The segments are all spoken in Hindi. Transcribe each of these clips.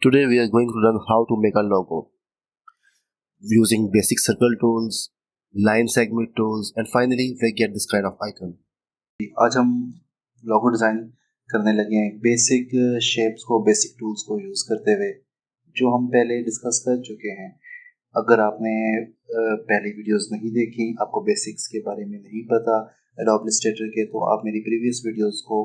Today we are going to learn how to make a logo using basic circle tools, line segment tools, and finally we get this kind of icon. आज हम लोगो डिज़ाइन करने लगे हैं बेसिक शेप्स को, बेसिक टूल्स को यूज़ करते हुए, जो हम पहले डिस्कस कर चुके हैं। अगर आपने पहली वीडियोस नहीं देखी, आपको बेसिक्स के बारे में नहीं पता Adobe Illustrator के, तो आप मेरी प्रीवियस वीडियोस को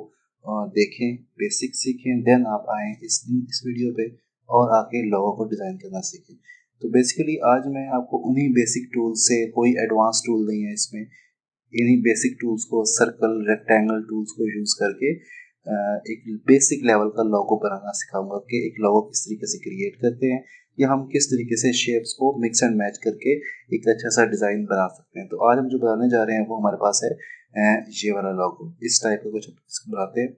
देखें, बेसिक्स सीखें, देन आप आएँ इस वीडियो पे और आके लोगो को डिज़ाइन करना सीखें। तो बेसिकली आज मैं आपको उन्हीं बेसिक टूल्स से, कोई एडवांस टूल नहीं है इसमें, इन्हीं बेसिक टूल्स को, सर्कल, रेक्टेंगल टूल्स को यूज़ करके एक बेसिक लेवल का लोगो बनाना सिखाऊंगा कि एक लोगो किस तरीके से क्रिएट करते हैं या हम किस तरीके से शेप्स को मिक्स एंड मैच करके एक अच्छा सा डिज़ाइन बना सकते हैं। तो आज हम जो बनाने जा रहे हैं वो हमारे पास है ये वाला लोगो। इस टाइप का कुछ बनाते हैं।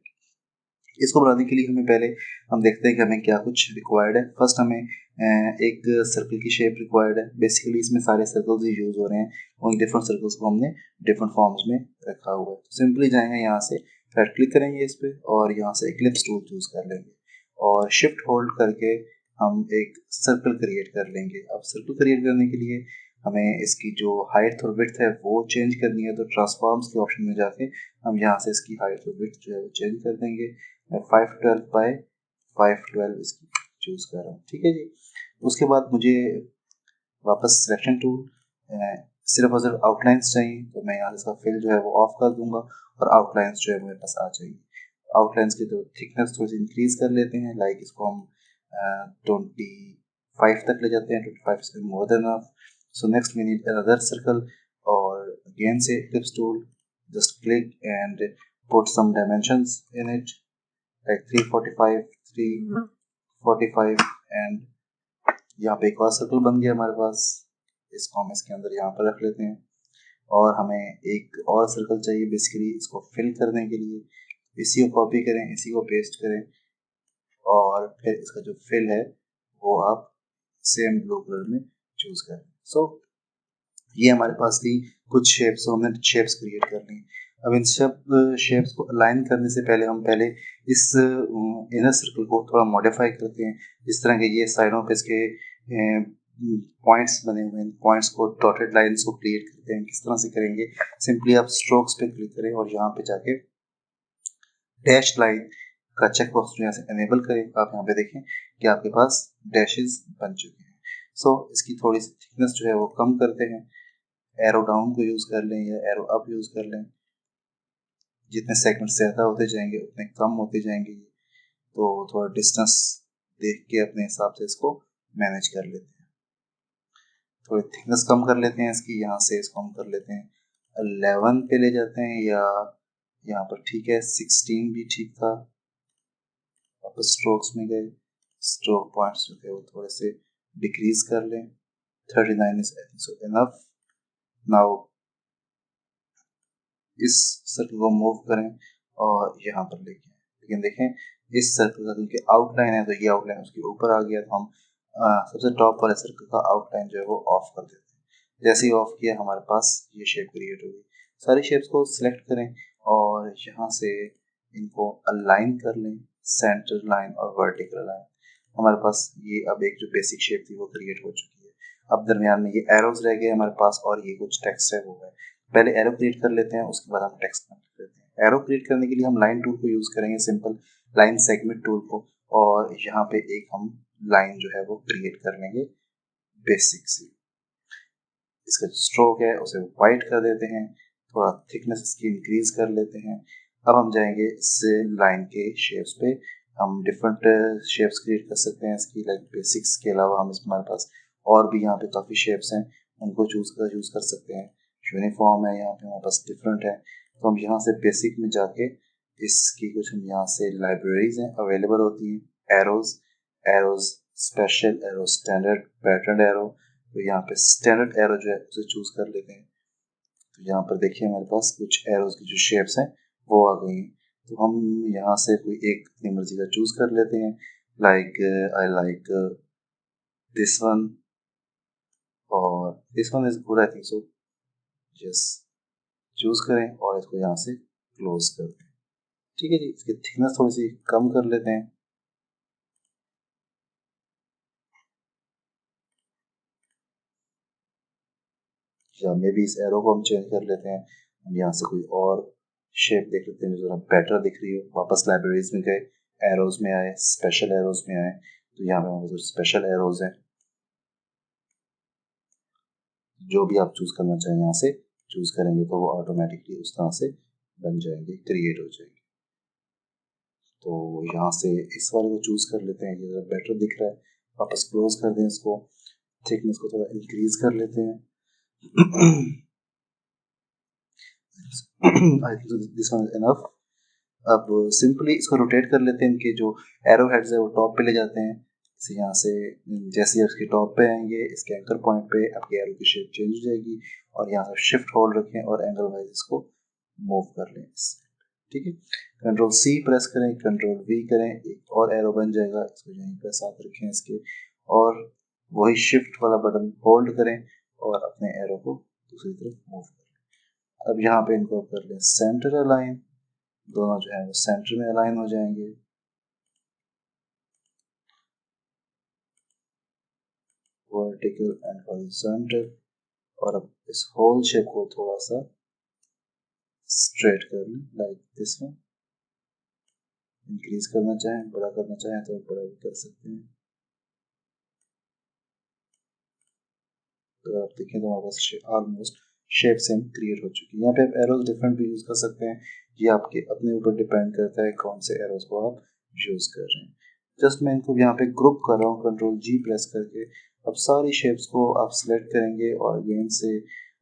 इसको बनाने के लिए हमें पहले हम देखते हैं कि हमें क्या कुछ रिक्वायर्ड है। फर्स्ट हमें एक सर्कल की शेप रिक्वायर्ड है। बेसिकली इसमें सारे सर्कल्स ही यूज़ हो रहे हैं, उन डिफरेंट सर्कल्स को हमने डिफरेंट फॉर्म्स में रखा हुआ है। तो सिंपली जाएंगे यहाँ से, राइट क्लिक करेंगे इस पर और यहाँ से इक्लिप्स टूल चूज़ कर लेंगे और शिफ्ट होल्ड करके हम एक सर्कल क्रिएट कर लेंगे। अब सर्कल क्रिएट करने के लिए हमें इसकी जो हाइट और विड्थ है वो चेंज करनी है। तो ट्रांसफॉर्म्स के ऑप्शन में जाके हम यहाँ से इसकी हाइट और विड्थ जो है वो चेंज कर देंगे। मैं 512 बाय 512 इसकी चूज़ कर रहा हूँ, ठीक है जी। उसके बाद मुझे वापस सिलेक्शन टूल, सिर्फ और सिर्फ आउटलाइंस चाहिए, तो मैं यहाँ इसका फिल जो है वो ऑफ कर दूंगा और आउटलाइंस जो है मेरे पास आ जाएगी। आउटलाइंस की तो थिकनेस थोड़ी सी इंक्रीज कर लेते हैं, लाइक इसको हम 25 तक ले जाते हैं। 25 is more than enough. So next we need another circle और अगेन से clips tool, just click and put some dimensions in it, like 345, 345 and यहाँ पे एक और सर्कल बन गया हमारे पास। इसको हम इसके अंदर यहाँ पर रख लेते हैं और हमें एक और सर्कल चाहिए बेसिकली इसको फिल करने के लिए। इसी को कॉपी करें, इसी को पेस्ट करें और फिर इसका जो फिल है वो आप सेम ब्लू कलर में चूज करें। सो ये हमारे पास थी कुछ शेप्स, हमने शेप्स क्रिएट कर ली। अब इन सब शेप्स को अलाइन करने से पहले हम इस इनर सर्कल को थोड़ा मॉडिफाई करते हैं। जिस तरह के ये साइडों पे इसके पॉइंट्स बने हुए हैं, पॉइंट्स को, डॉटेड लाइंस को क्रिएट करते हैं। किस तरह से करेंगे? सिंपली आप स्ट्रोक्स पे क्लिक करें और यहाँ पे जाके डैश लाइन का चेक बॉक्स जो यहाँ से एनेबल करें। आप यहाँ पे देखें कि आपके पास डैशेस बन चुके हैं। सो इसकी थोड़ी सी थिकनेस जो है वो कम करते हैं। एरो डाउन को यूज़ कर लें या एरो अप यूज़ कर लें। जितने सेगमेंट ज़्यादा होते जाएंगे उतने कम होते जाएंगे। तो थोड़ा डिस्टेंस देख के अपने हिसाब से इसको मैनेज कर लेते हैं। थोड़ी थिकनेस कम कर लेते हैं इसकी, यहाँ से इसको हम कर लेते हैं 11 पे ले जाते हैं, या यहाँ पर ठीक है 16 भी ठीक था। वापस स्ट्रोक्स में गए, स्ट्रोक पॉइंट्स जो थे वो थोड़े से डिक्रीज कर लें। 39 is I think so enough. Now इस सर्कल को मूव करें और यहाँ पर लेके आए। लेकिन देखें इस सर्कल का क्योंकि आउटलाइन है तो ये आउटलाइन उसके ऊपर आ गया, तो हम सबसे टॉप वाले सर्कल का आउटलाइन जो है वो ऑफ कर देते हैं। जैसे ही ऑफ किया हमारे पास ये शेप क्रिएट हो गई। सारी शेप्स को सिलेक्ट करें और यहाँ से इनको अलाइन कर लें, सेंटर लाइन और वर्टिकल लाइन। हमारे पास ये अब एक जो बेसिक शेप थी वो क्रिएट हो चुकी है। अब दरमियान में ये एरोज रह गए हमारे पास और ये कुछ टेक्स्ट है वो है। पहले एरो क्रिएट कर लेते हैं, उसके बाद हम टेक्स्ट लिख लेते हैं। एरो क्रिएट करने के लिए हम लाइन टूल को यूज करेंगे, सिंपल लाइन सेगमेंट टूल को, और यहाँ पे एक हम लाइन जो है वो क्रिएट कर लेंगे बेसिक सी। इसका जो स्ट्रोक है उसे वाइट कर देते हैं, थोड़ा थिकनेस इसकी इंक्रीज कर लेते हैं। अब हम जाएंगे इस लाइन के शेप्स पे। हम डिफरेंट शेप्स क्रिएट कर सकते हैं इसकी, लाइक बेसिक्स के अलावा हम इसमें हमारे पास और भी यहाँ पे काफ़ी शेप्स हैं, उनको यूज़ कर सकते हैं। यूनिफॉर्म है, यहाँ पे हमारे पास डिफरेंट है, तो हम यहाँ से बेसिक में जाके इसकी कुछ हम यहाँ से लाइब्रेरीज हैं अवेलेबल होती हैं। Arrows special arrow, standard, pattern arrow. तो यहाँ पे स्टैंडर्ड एरो जो है उसे चूज कर लेते हैं। तो यहाँ पर देखिए हमारे पास कुछ एरोज की जो शेप्स हैं वो आ गई हैं। तो हम यहाँ से कोई एक अपनी मर्जी का चूज कर लेते हैं, like I like this one और this one is good I think so. Yes, choose करें और इसको यहाँ से क्लोज कर दें। ठीक है जी, इसकी थिकनेस थोड़ी सी कम कर लेते हैं। या मे बी इस एरो को हम चेंज कर लेते हैं, हम यहाँ से कोई और शेप देख लेते हैं जो ज़रा बेटर दिख रही हो। वापस लाइब्रेरीज में गए, एरोज में आए, स्पेशल एरोज में आए, तो यहाँ पे हमारे पास स्पेशल एरोज हैं। जो भी आप चूज़ करना चाहें यहाँ से चूज़ करेंगे तो वो ऑटोमेटिकली उस तरह से बन जाएंगे, क्रिएट हो जाएंगे। तो यहाँ से इस वाले को चूज़ कर लेते हैं, ये ज़रा बेटर दिख रहा है। वापस क्लोज कर दें इसको, थिकनेस को थोड़ा इंक्रीज कर लेते हैं। I think this one is enough. अब सिंपली इसको रोटेट कर लेते हैं, इनके जो एरो हेड्स है वो टॉप पे ले जाते हैं। इसे यहाँ से जैसे ही उसके टॉप पे आएंगे, इसके एंकर पॉइंट पे आपके एरो की शेप चेंज हो जाएगी, और यहाँ से शिफ्ट होल्ड रखें और एंगल वाइज इसको मूव कर लें। ठीक है, कंट्रोल सी प्रेस करें, कंट्रोल वी करें, एक और एरो बन जाएगा। इसको यहीं पर साथ रखें इसके, और वही शिफ्ट वाला बटन होल्ड करें और अपने एरो को दूसरी तरफ मूव करें। अब यहाँ पे इनको कर लें सेंटर अलाइन, दोनों जो है वो सेंटर में अलाइन हो जाएंगे। Vertical and horizontal. और अब इस होल शेप को थोड़ा सा स्ट्रेट कर लें, लाइक दिस वन। इंक्रीज करना चाहें, बड़ा करना चाहें तो बड़ा भी कर सकते हैं। तो आप देखें तो हमारे पास ऑलमोस्ट शेप सेम क्रिएट हो चुकी है। यहाँ पे आप एरोज डिफरेंट भी यूज़ कर सकते हैं, ये आपके अपने ऊपर डिपेंड करता है कौन से एरोज को आप यूज़ कर रहे हैं। जस्ट मैं इनको यहाँ पे ग्रुप कर रहा हूँ कंट्रोल जी प्रेस करके। अब सारी शेप्स को आप सिलेक्ट करेंगे और अगेन से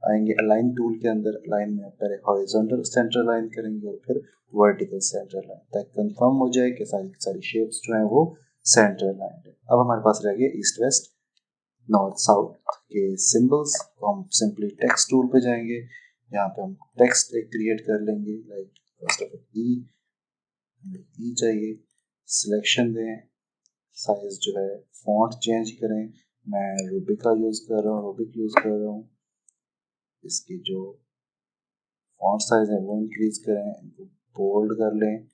आएंगे अलाइन टूल के अंदर। अलाइन में पहले हॉरिजॉन्टल सेंटर अलाइन करेंगे और फिर वर्टिकल सेंटर अलाइन, ताकि कंफर्म हो जाए कि सारी सारी शेप्स जो हैं वो सेंटर अलाइन है। अब हमारे पास रह गया ईस्ट वेस्ट नॉर्थ साउथ के सिंबल्स। तो हम सिंपली टेक्स्ट टूल पे जाएंगे, यहाँ पे हम टेक्स्ट एक क्रिएट कर लेंगे, लाइक फर्स्ट ऑफ ऑल ई चाहिए, सिलेक्शन दें, साइज जो है फॉन्ट चेंज करें। मैं रूबिक का यूज़ कर रहा हूँ, रूबिक यूज़ कर रहा हूँ। इसकी जो फॉन्ट साइज है वो इंक्रीज करें, इनको बोल्ड कर लें।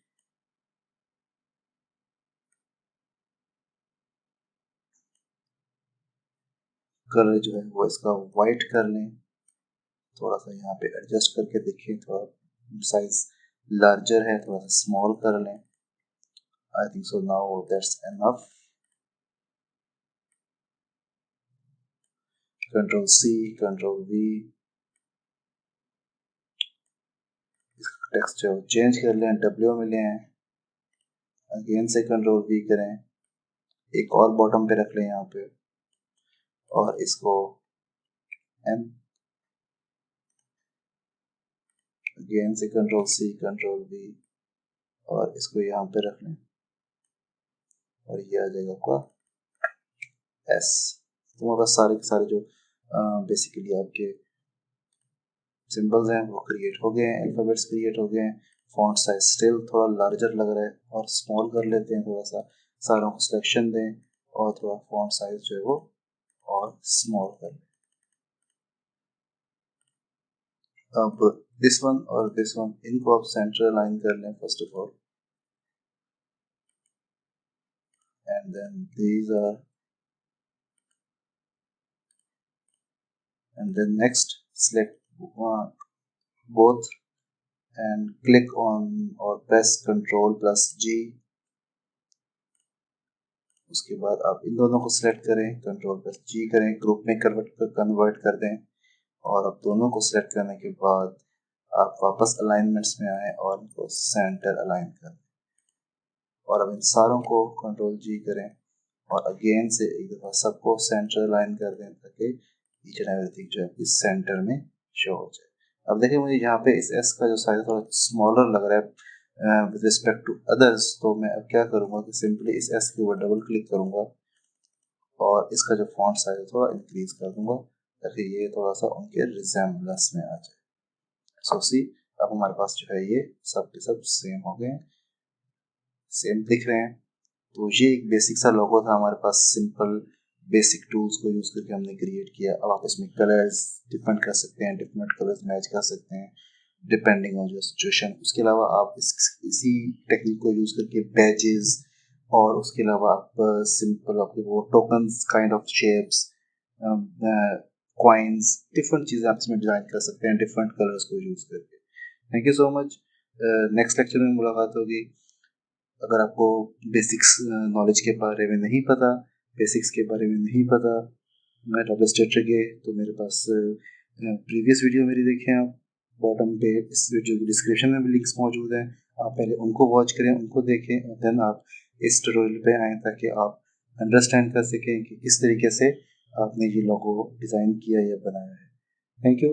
कलर जो है वो इसका वाइट कर लें। थोड़ा सा यहाँ पे एडजस्ट करके देखिए, थोड़ा साइज लार्जर है, थोड़ा सा स्मॉल कर लें। I think so now that's enough. Control C, Control V, text जो चेंज कर लें, W में लें, अगेन से Control V करें, एक और बॉटम पे रख लें यहाँ पे, और इसको M, अगेन से Control C, Control V, और इसको यहाँ पे रख लें, और ये आ जाएगा आपका S। तो हमारे पास सारे के सारे जो बेसिकली आपके सिंबल्स हैं वो क्रिएट हो गए हैं, अल्फाबेट्स क्रिएट हो गए हैं। फॉन्ट साइज स्टिल थोड़ा लार्जर लग रहा है, और स्मॉल कर लेते हैं थोड़ा सा, सारों को सिलेक्शन दें और थोड़ा फॉन्ट साइज जो है वो और स्मॉल कर लें। अब दिस वन और दिस वन, इनको आप सेंटर अलाइन कर लें first of all, and then these are, and then next select both and click on or press Ctrl plus G। उसके बाद आप इन दोनों को सिलेक्ट करें, Ctrl प्लस G करें, ग्रुप में कन्वर्ट कर दें, और अब दोनों को सिलेक्ट करने के बाद आप वापस अलाइनमेंट्स में आए और इनको सेंटर अलाइन कर दें, और अब इन सारों को Ctrl G करें और अगेन से एक दफ़ा सबको सेंटर अलाइन कर दें, ताकि ईच एंड एवरीथिंग जो है इस सेंटर में शो हो जाए। अब देखिए मुझे यहाँ पे इस एस का जो साइज थोड़ा स्मॉलर लग रहा है विद रिस्पेक्ट टू अदर्स, तो मैं अब क्या करूँगा कि सिंपली इस एस के ऊपर डबल क्लिक करूँगा और इसका जो फॉन्ट साइज है थोड़ा इंक्रीज कर दूंगा, ताकि ये थोड़ा सा उनके रिजेम्बलेंस में आ जाए। सो सी, अब हमारे पास जो है ये सब के सब सेम हो गए, सेम दिख रहे हैं। तो ये एक बेसिक सा लोगो था हमारे पास, सिंपल बेसिक टूल्स को यूज़ करके हमने क्रिएट किया। अब आप इसमें कलर्स डिफरेंट कर सकते हैं, डिफरेंट कलर्स मैच कर सकते हैं डिपेंडिंग ऑन योर सिचुएशन। उसके अलावा आप इसी टेक्निक को यूज़ करके बैजेस, और उसके अलावा आप सिंपल आपके वो tokens kind of shapes coins, different चीज़ें आप इसमें डिज़ाइन कर सकते हैं डिफरेंट कलर्स को यूज़ करके। Thank you so much. Next lecture में मुलाकात होगी। अगर आपको बेसिक्स नॉलेज के बारे में नहीं पता, बेसिक्स के बारे में नहीं पता एडोबी इलस्ट्रेटर के, तो मेरे पास प्रीवियस वीडियो मेरी देखें आप, बॉटम पे इस वीडियो की डिस्क्रिप्शन में भी लिंक्स मौजूद हैं, आप पहले उनको वॉच करें, उनको देखें और देन आप इस ट्यूटोरियल पे आएँ ताकि आप अंडरस्टैंड कर सकें कि किस तरीके से आपने ये लोगो डिज़ाइन किया या बनाया है। Thank you.